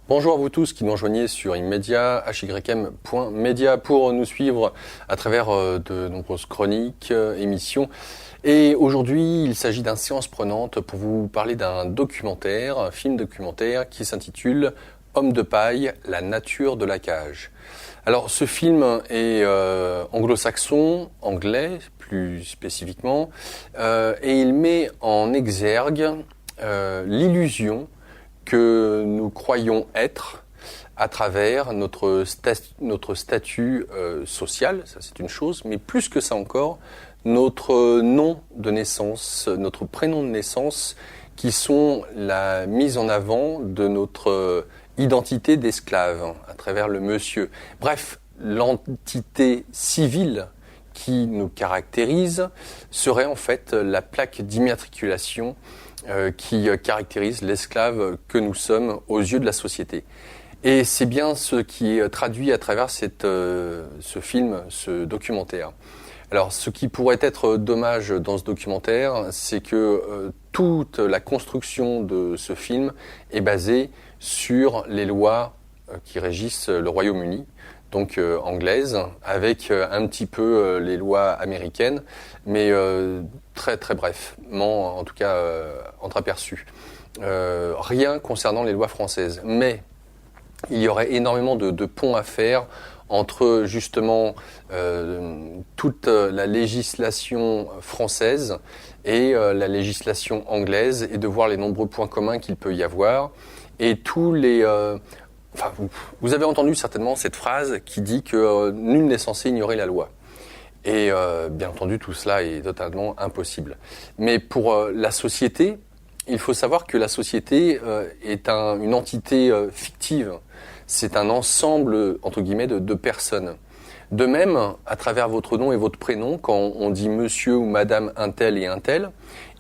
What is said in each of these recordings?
Bonjour à vous tous qui nous rejoignez sur Immedia, hym.media pour nous suivre à travers de nombreuses chroniques, émissions. Et aujourd'hui, il s'agit d'une séance prenante pour vous parler d'un documentaire, un film documentaire qui s'intitule Homme de paille, la nature de la cage. Alors ce film est anglo-saxon, anglais plus spécifiquement, et il met en exergue l'illusion que nous croyons être à travers notre statut social, ça c'est une chose, mais plus que ça encore, notre nom de naissance, notre prénom de naissance, qui sont la mise en avant de notre identité d'esclave à travers le monsieur. Bref, l'entité civile qui nous caractérise serait en fait la plaque d'immatriculation qui caractérise l'esclave que nous sommes aux yeux de la société. Et c'est bien ce qui est traduit à travers ce film, ce documentaire. Alors, ce qui pourrait être dommage dans ce documentaire, c'est que toute la construction de ce film est basée sur les lois qui régissent le Royaume-Uni, donc anglaise, avec un petit peu les lois américaines, mais très très brefement, en tout cas entreaperçu. Rien concernant les lois françaises. Mais il y aurait énormément de ponts à faire entre justement toute la législation française et la législation anglaise, et de voir les nombreux points communs qu'il peut y avoir, et tous les... Enfin, vous avez entendu certainement cette phrase qui dit que nul n'est censé ignorer la loi. Et bien entendu, tout cela est totalement impossible. Mais pour la société, il faut savoir que la société est une entité fictive. C'est un ensemble, entre guillemets, de personnes. De même, à travers votre nom et votre prénom, quand on dit monsieur ou madame un tel et un tel,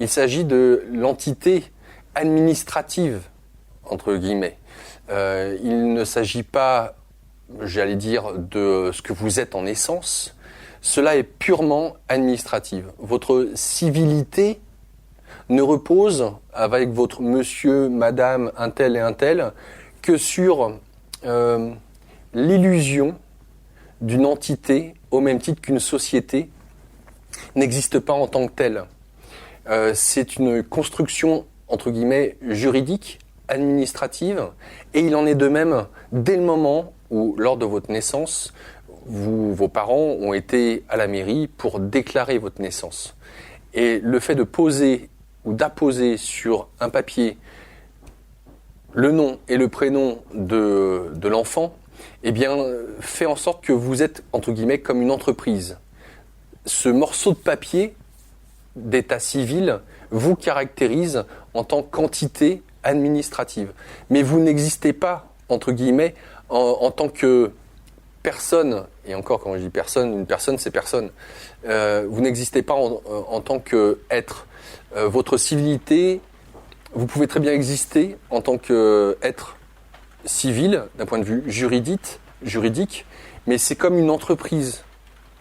il s'agit de l'entité administrative, entre guillemets. Il ne s'agit pas, j'allais dire, de ce que vous êtes en essence. Cela est purement administratif. Votre civilité ne repose, avec votre monsieur, madame, un tel et un tel, que sur l'illusion d'une entité, au même titre qu'une société n'existe pas en tant que telle. C'est une construction, entre guillemets, juridique, administrative, et il en est de même dès le moment où, lors de votre naissance, vos parents ont été à la mairie pour déclarer votre naissance. Et le fait de poser ou d'apposer sur un papier le nom et le prénom de l'enfant, eh bien, fait en sorte que vous êtes, entre guillemets, comme une entreprise. Ce morceau de papier d'état civil vous caractérise en tant qu'entité administrative. Mais vous n'existez pas, entre guillemets, en tant que personne, et encore quand je dis personne, une personne c'est personne, vous n'existez pas en tant qu'être. Votre civilité, vous pouvez très bien exister en tant qu'être civil, d'un point de vue juridique, mais c'est comme une entreprise.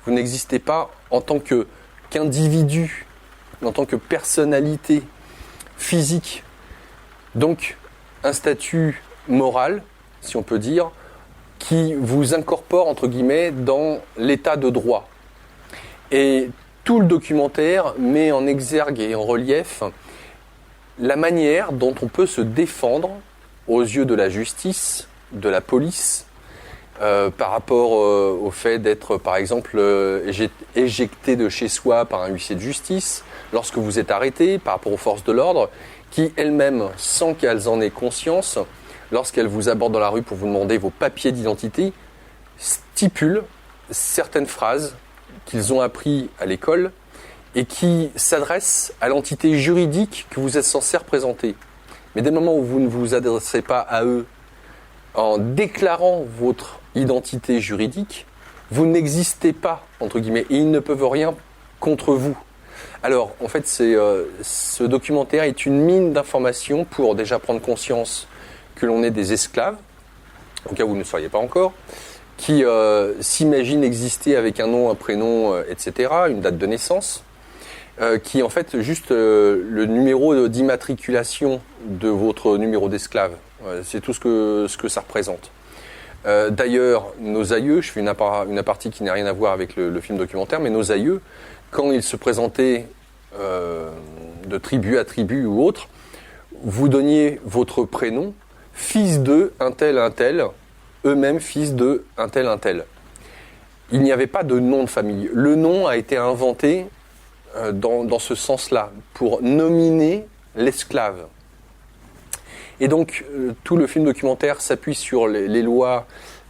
Vous n'existez pas en tant qu'individu, en tant que personnalité physique. Donc, un statut moral, si on peut dire, qui vous incorpore, entre guillemets, dans l'état de droit. Et tout le documentaire met en exergue et en relief la manière dont on peut se défendre aux yeux de la justice, de la police, par rapport au fait d'être, par exemple, éjecté de chez soi par un huissier de justice, lorsque vous êtes arrêté, par rapport aux forces de l'ordre, qui elles-mêmes, sans qu'elles en aient conscience, lorsqu'elles vous abordent dans la rue pour vous demander vos papiers d'identité, stipulent certaines phrases qu'ils ont appris à l'école et qui s'adressent à l'entité juridique que vous êtes censé représenter. Mais dès le moment où vous ne vous adressez pas à eux en déclarant votre identité juridique, vous n'existez pas, entre guillemets, et ils ne peuvent rien contre vous. Alors, en fait, ce documentaire est une mine d'informations pour déjà prendre conscience que l'on est des esclaves, au cas où vous ne le seriez pas encore, qui s'imaginent exister avec un nom, un prénom, etc., une date de naissance, qui est en fait juste le numéro d'immatriculation de votre numéro d'esclave. C'est tout ce que ça représente. D'ailleurs, nos aïeux, je fais une apartie qui n'a rien à voir avec le film documentaire, mais nos aïeux, quand ils se présentaient de tribu à tribu ou autre, vous donniez votre prénom, fils de un tel, eux-mêmes fils de un tel. Il n'y avait pas de nom de famille. Le nom a été inventé dans ce sens-là, pour nominer l'esclave. Et donc, tout le film documentaire s'appuie sur les lois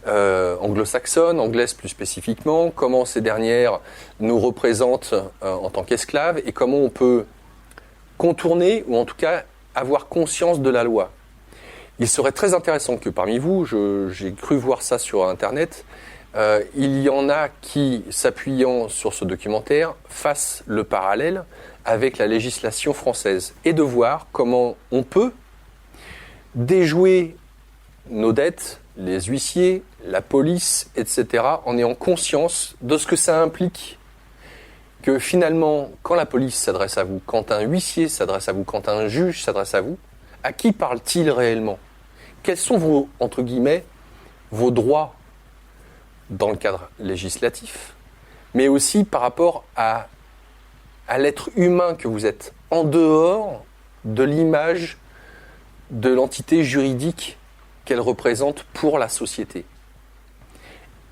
anglo-saxonnes, anglaises plus spécifiquement, comment ces dernières nous représentent en tant qu'esclaves et comment on peut contourner, ou en tout cas avoir conscience de la loi. Il serait très intéressant que parmi vous, j'ai cru voir ça sur Internet, il y en a qui, s'appuyant sur ce documentaire, fassent le parallèle avec la législation française et de voir comment on peut déjouer nos dettes, les huissiers, la police, etc., en ayant conscience de ce que ça implique. Que finalement, quand la police s'adresse à vous, quand un huissier s'adresse à vous, quand un juge s'adresse à vous, à qui parle-t-il réellement ? Quels sont vos, entre guillemets, vos droits dans le cadre législatif, mais aussi par rapport à l'être humain que vous êtes, en dehors de l'image de l'entité juridique qu'elle représente pour la société.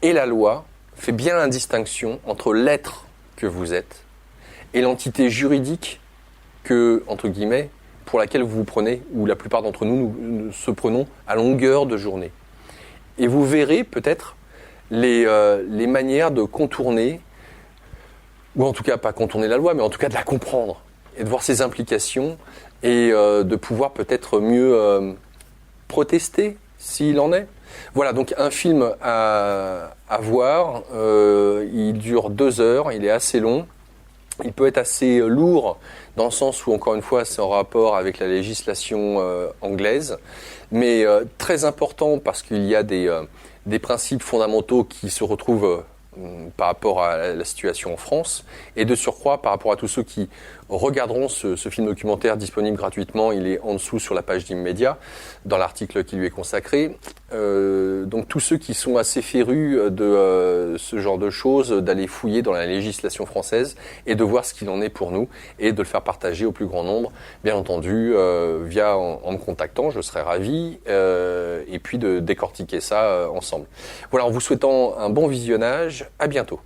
Et la loi fait bien la distinction entre l'être que vous êtes et l'entité juridique que, entre guillemets, pour laquelle vous vous prenez, ou la plupart d'entre nous se prenons à longueur de journée. Et vous verrez peut-être les manières de contourner, ou en tout cas pas contourner la loi, mais en tout cas de la comprendre, et de voir ses implications, et de pouvoir peut-être mieux protester, s'il en est. Voilà, donc un film à voir, il dure 2 heures, il est assez long, il peut être assez lourd, dans le sens où, encore une fois, c'est en rapport avec la législation anglaise, mais très important parce qu'il y a des principes fondamentaux qui se retrouvent par rapport à la situation en France, et de surcroît par rapport à tous ceux qui regarderont ce film documentaire disponible gratuitement. Il est en dessous sur la page d'Immédiat, dans l'article qui lui est consacré. Donc tous ceux qui sont assez férus de ce genre de choses, d'aller fouiller dans la législation française et de voir ce qu'il en est pour nous, et de le faire partager au plus grand nombre, bien entendu, via en me contactant, je serais ravi, et puis de décortiquer ça ensemble. Voilà, en vous souhaitant un bon visionnage, à bientôt.